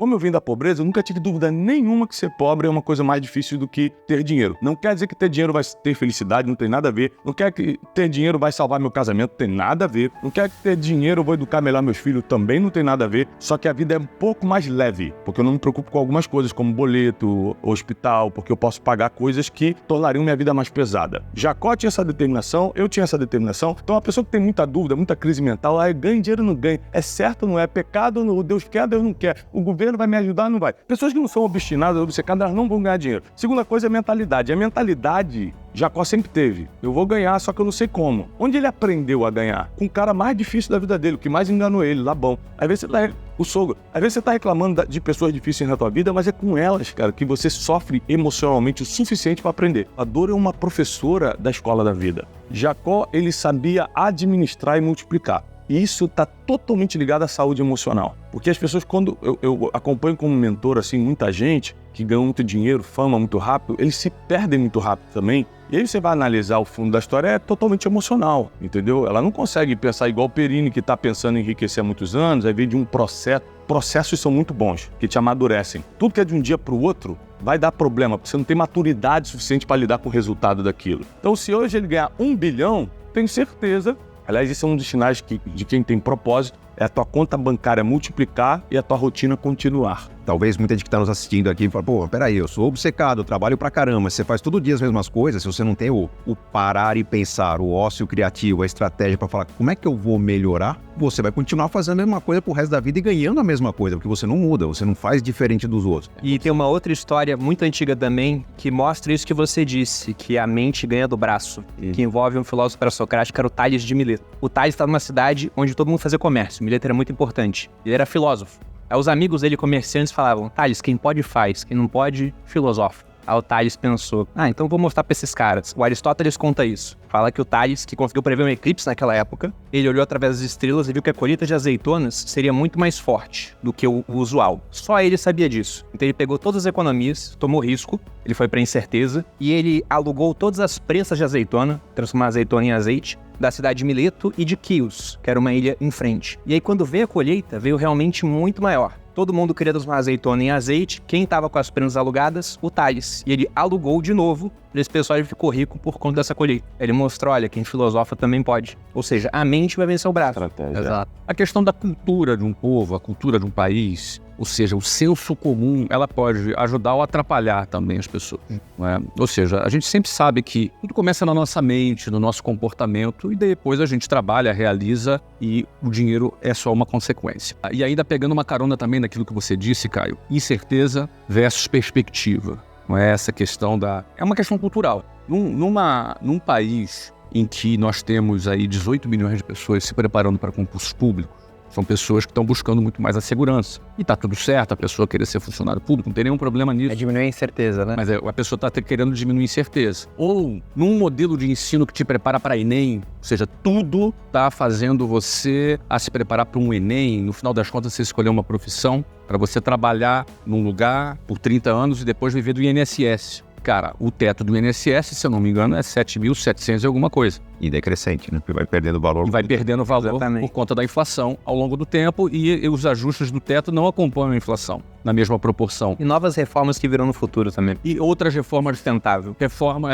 Como eu vim da pobreza, eu nunca tive dúvida nenhuma que ser pobre é uma coisa mais difícil do que ter dinheiro. Não quer dizer que ter dinheiro vai ter felicidade, não tem nada a ver. Não quer que ter dinheiro vai salvar meu casamento, não tem nada a ver. Não quer que ter dinheiro eu vou educar melhor meus filhos, também não tem nada a ver. Só que a vida é um pouco mais leve, porque eu não me preocupo com algumas coisas, como boleto, hospital, porque eu posso pagar coisas que tornariam minha vida mais pesada. Jacó tinha essa determinação, eu tinha essa determinação. Então a pessoa que tem muita dúvida, muita crise mental, ganha dinheiro ou não ganha, é certo ou não é, pecado ou não, Deus quer, Deus não quer, o governo vai me ajudar ou não vai. Pessoas que não são obstinadas, obcecadas, elas não vão ganhar dinheiro. Segunda coisa é a mentalidade. A mentalidade Jacó sempre teve. Eu vou ganhar, só que eu não sei como. Onde ele aprendeu a ganhar? Com o cara mais difícil da vida dele, o que mais enganou ele, Labão. Às vezes você tá, o sogro. Às vezes você tá reclamando de pessoas difíceis na tua vida, mas é com elas, cara, que você sofre emocionalmente o suficiente para aprender. A dor é uma professora da escola da vida. Jacó, ele sabia administrar e multiplicar. E isso está totalmente ligado à saúde emocional. Porque as pessoas, quando eu acompanho como mentor, assim, muita gente que ganha muito dinheiro, fama muito rápido, eles se perdem muito rápido também. E aí você vai analisar o fundo da história, é totalmente emocional, entendeu? Ela não consegue pensar igual o Perini, que está pensando em enriquecer há muitos anos, aí vem de um processo. Processos são muito bons, que te amadurecem. Tudo que é de um dia para o outro vai dar problema, porque você não tem maturidade suficiente para lidar com o resultado daquilo. Então, se hoje ele ganhar 1 bilhão, tenho certeza. Aliás, esse é um dos sinais de quem tem propósito, é a tua conta bancária multiplicar e a tua rotina continuar. Talvez muita gente que está nos assistindo aqui fala, pô, peraí, eu sou obcecado, eu trabalho pra caramba, você faz todo dia as mesmas coisas, se você não tem o parar e pensar, o ócio criativo, a estratégia para falar como é que eu vou melhorar, você vai continuar fazendo a mesma coisa pro resto da vida e ganhando a mesma coisa, porque você não muda, você não faz diferente dos outros. E tem uma outra história muito antiga também, que mostra isso que você disse, que a mente ganha do braço, que envolve um filósofo pré-socrático, que era o Tales de Mileto. O Tales estava numa cidade onde todo mundo fazia comércio, Mileto era muito importante, ele era filósofo. Aí os amigos dele, comerciantes, falavam, Tales, quem pode faz, quem não pode, filosofa. Aí o Tales pensou, então vou mostrar pra esses caras. O Aristóteles conta isso. Fala que o Tales, que conseguiu prever um eclipse naquela época, ele olhou através das estrelas e viu que a colheita de azeitonas seria muito mais forte do que o usual. Só ele sabia disso. Então ele pegou todas as economias, tomou risco, ele foi pra incerteza, e ele alugou todas as prensas de azeitona, transformou a azeitona em azeite, da cidade de Mileto e de Quios, que era uma ilha em frente. E aí quando veio a colheita, veio realmente muito maior. Todo mundo queria transformar azeitona em azeite. Quem estava com as prensas alugadas? O Tales. E ele alugou de novo. Esse pessoal ele ficou rico por conta dessa colheita. Ele mostrou, olha, quem filosofa também pode. Ou seja, a mente vai vencer o braço. Exato. A questão da cultura de um povo, a cultura de um país, ou seja, o senso comum, ela pode ajudar ou atrapalhar também as pessoas. Não é? Ou seja, a gente sempre sabe que tudo começa na nossa mente, no nosso comportamento, e depois a gente trabalha, realiza, e o dinheiro é só uma consequência. E ainda pegando uma carona também naquilo que você disse, Caio, incerteza versus perspectiva. Não é essa questão é uma questão cultural. Num país em que nós temos aí 18 milhões de pessoas se preparando para concursos públicos, são pessoas que estão buscando muito mais a segurança. E tá tudo certo, a pessoa querer ser funcionário público, não tem nenhum problema nisso. É diminuir a incerteza, né? Mas a pessoa tá querendo diminuir a incerteza. Ou num modelo de ensino que te prepara para Enem, ou seja, tudo tá fazendo você a se preparar para um Enem, no final das contas você escolher uma profissão, para você trabalhar num lugar por 30 anos e depois viver do INSS. Cara, o teto do INSS, se eu não me engano, é 7.700 e alguma coisa. E decrescente, né? Porque vai perdendo valor. E vai perdendo valor Exatamente. por conta da inflação ao longo do tempo e os ajustes do teto não acompanham a inflação na mesma proporção. E novas reformas que virão no futuro também. E outras reformas sustentáveis.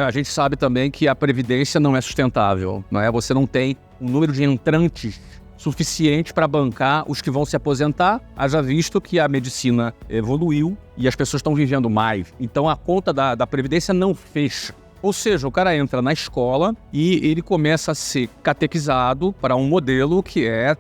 A gente sabe também que a previdência não é sustentável, não é? Você não tem um número de entrantes suficiente para bancar os que vão se aposentar, haja visto que a medicina evoluiu e as pessoas estão vivendo mais. Então a conta da Previdência não fecha. Ou seja, o cara entra na escola e ele começa a ser catequizado para um modelo que é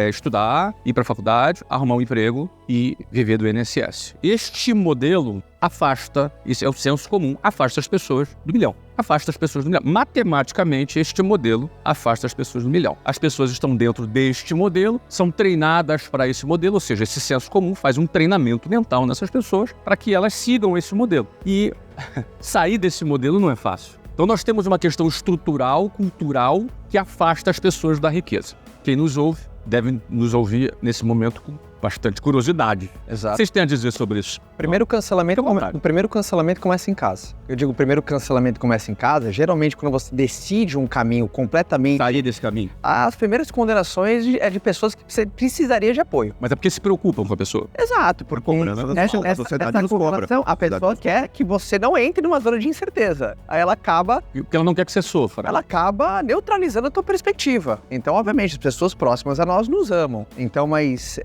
estudar, ir para a faculdade, arrumar um emprego e viver do INSS. Este modelo afasta, isso é o senso comum, afasta as pessoas do milhão. Afasta as pessoas do milhão. Matematicamente, este modelo afasta as pessoas do milhão. As pessoas estão dentro deste modelo, são treinadas para esse modelo, ou seja, esse senso comum faz um treinamento mental nessas pessoas para que elas sigam esse modelo. E sair desse modelo não é fácil. Então nós temos uma questão estrutural, cultural, que afasta as pessoas da riqueza. Quem nos ouve deve nos ouvir nesse momento com bastante curiosidade. Exato. Vocês têm a dizer sobre isso? Primeiro cancelamento, vontade. o primeiro cancelamento começa em casa. Eu digo, o primeiro cancelamento começa em casa, geralmente quando você decide um caminho completamente... Sair desse caminho. As primeiras condenações é de pessoas que você precisaria de apoio. Mas é porque se preocupam com a pessoa. Exato, porque A sociedade nos cobra. condenação, a pessoa quer que você não entre numa zona de incerteza. Aí ela acaba Porque ela não quer que você sofra. neutralizando a tua perspectiva. Então, obviamente, as pessoas próximas a nós nos amam. Então, mas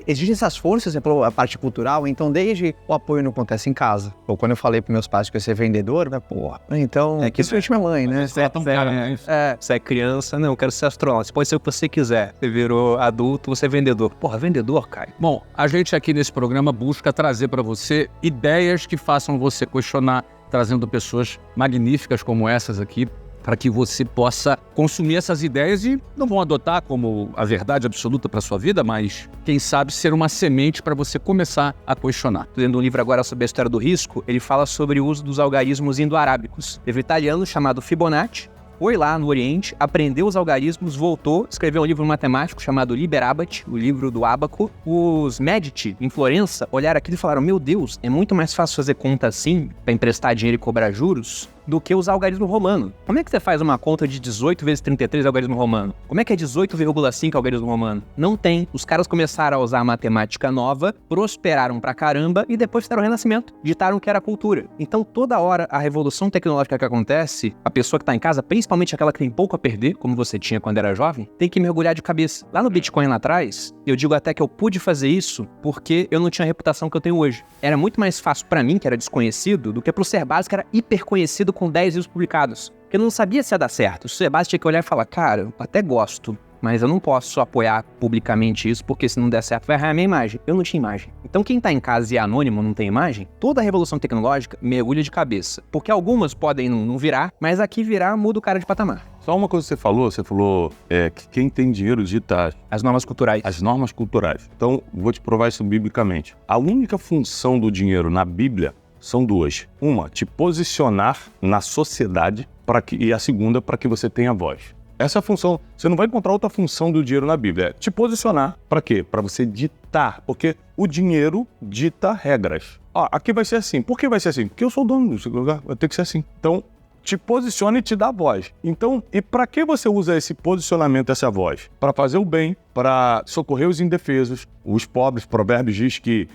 existem essas forças, por exemplo, a parte cultural. Então, desde o apoio não acontece em casa. Ou quando eu falei para meus pais que eu ia ser vendedor, né, porra. Então, principalmente minha mãe, né? Você é tão cara, né? Você é criança, não, eu quero ser astronauta. Você pode ser o que você quiser. Você virou adulto, você é vendedor. Porra, vendedor, cara. Bom, a gente aqui nesse programa busca trazer para você ideias que façam você questionar, trazendo pessoas magníficas como essas aqui, para que você possa consumir essas ideias e não vão adotar como a verdade absoluta para sua vida, mas quem sabe ser uma semente para você começar a questionar. Tô lendo um livro agora sobre a história do risco. Ele fala sobre o uso dos algarismos indo-arábicos. Teve um italiano chamado Fibonacci, foi lá no Oriente, aprendeu os algarismos, voltou, escreveu um livro matemático chamado Liber Abaci, o livro do ábaco. Os Medici, em Florença, olharam aquilo e falaram: meu Deus, é muito mais fácil fazer conta assim, para emprestar dinheiro e cobrar juros, do que usar algarismo romano. Como é que você faz uma conta de 18 vezes 33 algarismo romano? Como é que é 18,5 algarismo romano? Não tem. Os caras começaram a usar a matemática nova, prosperaram pra caramba e depois fizeram o Renascimento. Ditaram que era cultura. Então, toda hora, a revolução tecnológica que acontece, a pessoa que tá em casa, principalmente aquela que tem pouco a perder, como você tinha quando era jovem, tem que mergulhar de cabeça. Lá no Bitcoin lá atrás, eu digo até que eu pude fazer isso porque eu não tinha a reputação que eu tenho hoje. Era muito mais fácil pra mim, que era desconhecido, do que pro Serbase, que era hiper conhecido com 10 livros publicados. Porque eu não sabia se ia dar certo. O Serbase tinha que olhar e falar: cara, eu até gosto, mas eu não posso apoiar publicamente isso, porque se não der certo vai arranhar minha imagem. Eu não tinha imagem. Então quem tá em casa e é anônimo, não tem imagem, toda a revolução tecnológica mergulha de cabeça. Porque algumas podem não virar, mas aqui virar muda o cara de patamar. Só uma coisa que você falou que quem tem dinheiro dita As normas culturais. as normas culturais. Então, vou te provar isso biblicamente. A única função do dinheiro na Bíblia são duas. Uma, te posicionar na sociedade, e a segunda, para que você tenha voz. Essa é a função. Você não vai encontrar outra função do dinheiro na Bíblia. É te posicionar. Para quê? Para você ditar. Porque o dinheiro dita regras. Aqui vai ser assim. Por que vai ser assim? Porque eu sou o dono desse lugar. Vai ter que ser assim. Então, te posiciona e te dá voz. Então, e para que você usa esse posicionamento, essa voz? Para fazer o bem, para socorrer os indefesos, os pobres. Provérbios diz que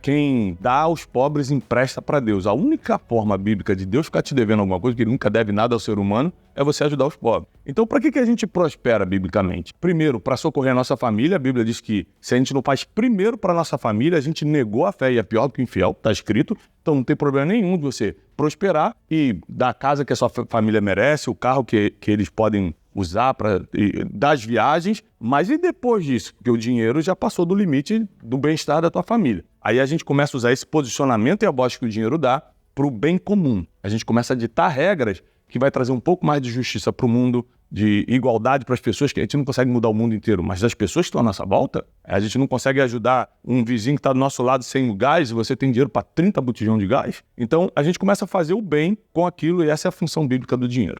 quem dá aos pobres empresta para Deus. A única forma bíblica de Deus ficar te devendo alguma coisa, que ele nunca deve nada ao ser humano, é você ajudar os pobres. Então, para que a gente prospera biblicamente? Primeiro, para socorrer a nossa família. A Bíblia diz que se a gente não faz primeiro para a nossa família, a gente negou a fé e é pior do que o infiel, está escrito. Então, não tem problema nenhum de você prosperar e dar a casa que a sua família merece, o carro que eles podem usar das viagens, mas e depois disso? Porque o dinheiro já passou do limite do bem-estar da tua família. Aí a gente começa a usar esse posicionamento e a voz que o dinheiro dá para o bem comum. A gente começa a ditar regras que vai trazer um pouco mais de justiça para o mundo, de igualdade para as pessoas, que a gente não consegue mudar o mundo inteiro, mas as pessoas que estão à nossa volta, a gente não consegue ajudar um vizinho que está do nosso lado sem o gás e você tem dinheiro para 30 botijão de gás. Então, a gente começa a fazer o bem com aquilo e essa é a função bíblica do dinheiro.